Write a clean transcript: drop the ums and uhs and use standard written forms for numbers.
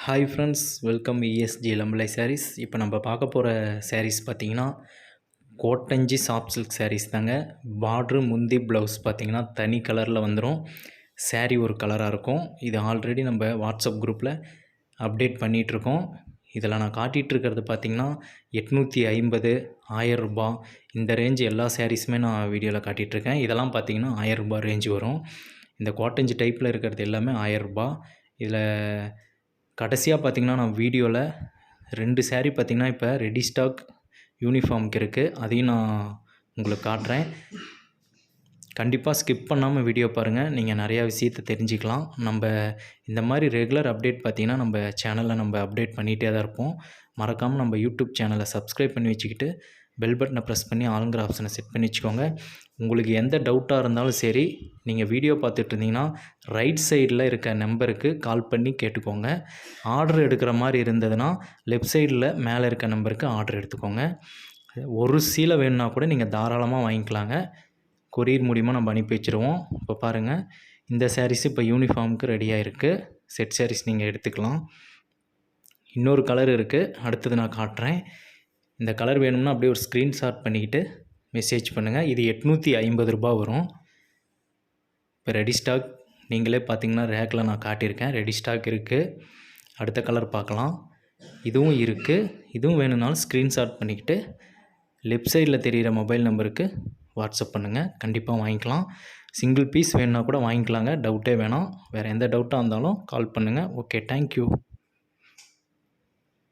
Hi friends, welcome ESG Ellampillai Sarees. இப்போ நம்ம பார்க்க போகிற sarees பார்த்தீங்கன்னா கோட்டஞ்சி சாஃப்ட் சில்க் sarees தாங்க. பார்ட்ரு முந்தி ப்ளவுஸ் பார்த்தீங்கன்னா தனி கலரில் வந்துடும். saree ஒரு கலராக இருக்கும். இது ஆல்ரெடி நம்ம வாட்ஸ்அப் குரூப்பில் அப்டேட் பண்ணிகிட்ருக்கோம். இதில் நான் காட்டிகிட்ருக்கிறது பார்த்திங்கன்னா 850, 1000 ரூபா இந்த ரேஞ்சு எல்லா சாரீஸுமே நான் வீடியோவில் காட்டிகிட்ருக்கேன். இதெல்லாம் பார்த்திங்கன்னா 1000 ரூபா ரேஞ்சு வரும். இந்த கோட்டஞ்சி டைப்பில் இருக்கிறது எல்லாமே 1000 ரூபா. இதில் கடைசியாக பார்த்திங்கன்னா நான் வீடியோவில் 2 saree பார்த்திங்கன்னா இப்போ ரெடி ஸ்டாக் யூனிஃபார்முக்கு இருக்குது. அதையும் நான் உங்களுக்கு காட்டுறேன். கண்டிப்பாக ஸ்கிப் பண்ணாமல் வீடியோ பாருங்கள். நீங்கள் நிறையா விஷயத்தை தெரிஞ்சுக்கலாம். நம்ம இந்த மாதிரி ரெகுலர் அப்டேட் பார்த்திங்கன்னா நம்ம சேனலில் நம்ம அப்டேட் பண்ணிகிட்டே தான் இருப்போம். மறக்காமல் நம்ம யூடியூப் சேனலை சப்ஸ்கிரைப் பண்ணி வச்சுக்கிட்டு பெல் பட்டனை ப்ரெஸ் பண்ணி ஆளுங்கிற ஆப்ஷனை செட் பண்ணி வச்சுக்கோங்க. உங்களுக்கு எந்த டவுட்டாக இருந்தாலும் சரி, நீங்கள் வீடியோ பார்த்துட்டு இருந்தீங்கன்னா ரைட் சைடில் இருக்க நம்பருக்கு கால் பண்ணி கேட்டுக்கோங்க. ஆர்டர் எடுக்கிற மாதிரி இருந்ததுன்னா லெஃப்ட் சைடில் மேலே இருக்க நம்பருக்கு ஆர்டர் எடுத்துக்கோங்க. ஒரு சீலை வேணுன்னா கூட நீங்கள் தாராளமாக வாங்கிக்கலாங்க. கொரியர் மூலிமா நம்ம அனுப்பி வச்சுருவோம். இப்போ பாருங்கள், இந்த சாரீஸ் இப்போ யூனிஃபார்முக்கு ரெடியாக இருக்குது. செட் சாரீஸ் நீங்கள் எடுத்துக்கலாம். இன்னொரு கலர் இருக்குது, அடுத்தது நான் காட்டுறேன். இந்த கலர் வேணும்னா அப்படியே ஒரு ஸ்க்ரீன்ஷாட் பண்ணிக்கிட்டு மெசேஜ் பண்ணுங்கள். இது 850 ரூபா வரும். இப்போ ரெடி ஸ்டாக் நீங்களே பார்த்தீங்கன்னா ரேக்கில் நான் காட்டியிருக்கேன். ரெடி ஸ்டாக் இருக்குது. அடுத்த கலர் பார்க்கலாம். இதுவும் இருக்குது. இதுவும் வேணும்னாலும் ஸ்க்ரீன்ஷாட் பண்ணிக்கிட்டு லெஃப்ட் சைடில் தெரிகிற மொபைல் நம்பருக்கு வாட்ஸ்அப் பண்ணுங்கள். கண்டிப்பாக வாங்கிக்கலாம். சிங்கிள் பீஸ் வேணுன்னா கூட வாங்கிக்கலாங்க. டவுட்டே வேணாம். வேறு எந்த டவுட்டாக இருந்தாலும் கால் பண்ணுங்கள். Okay, thank you.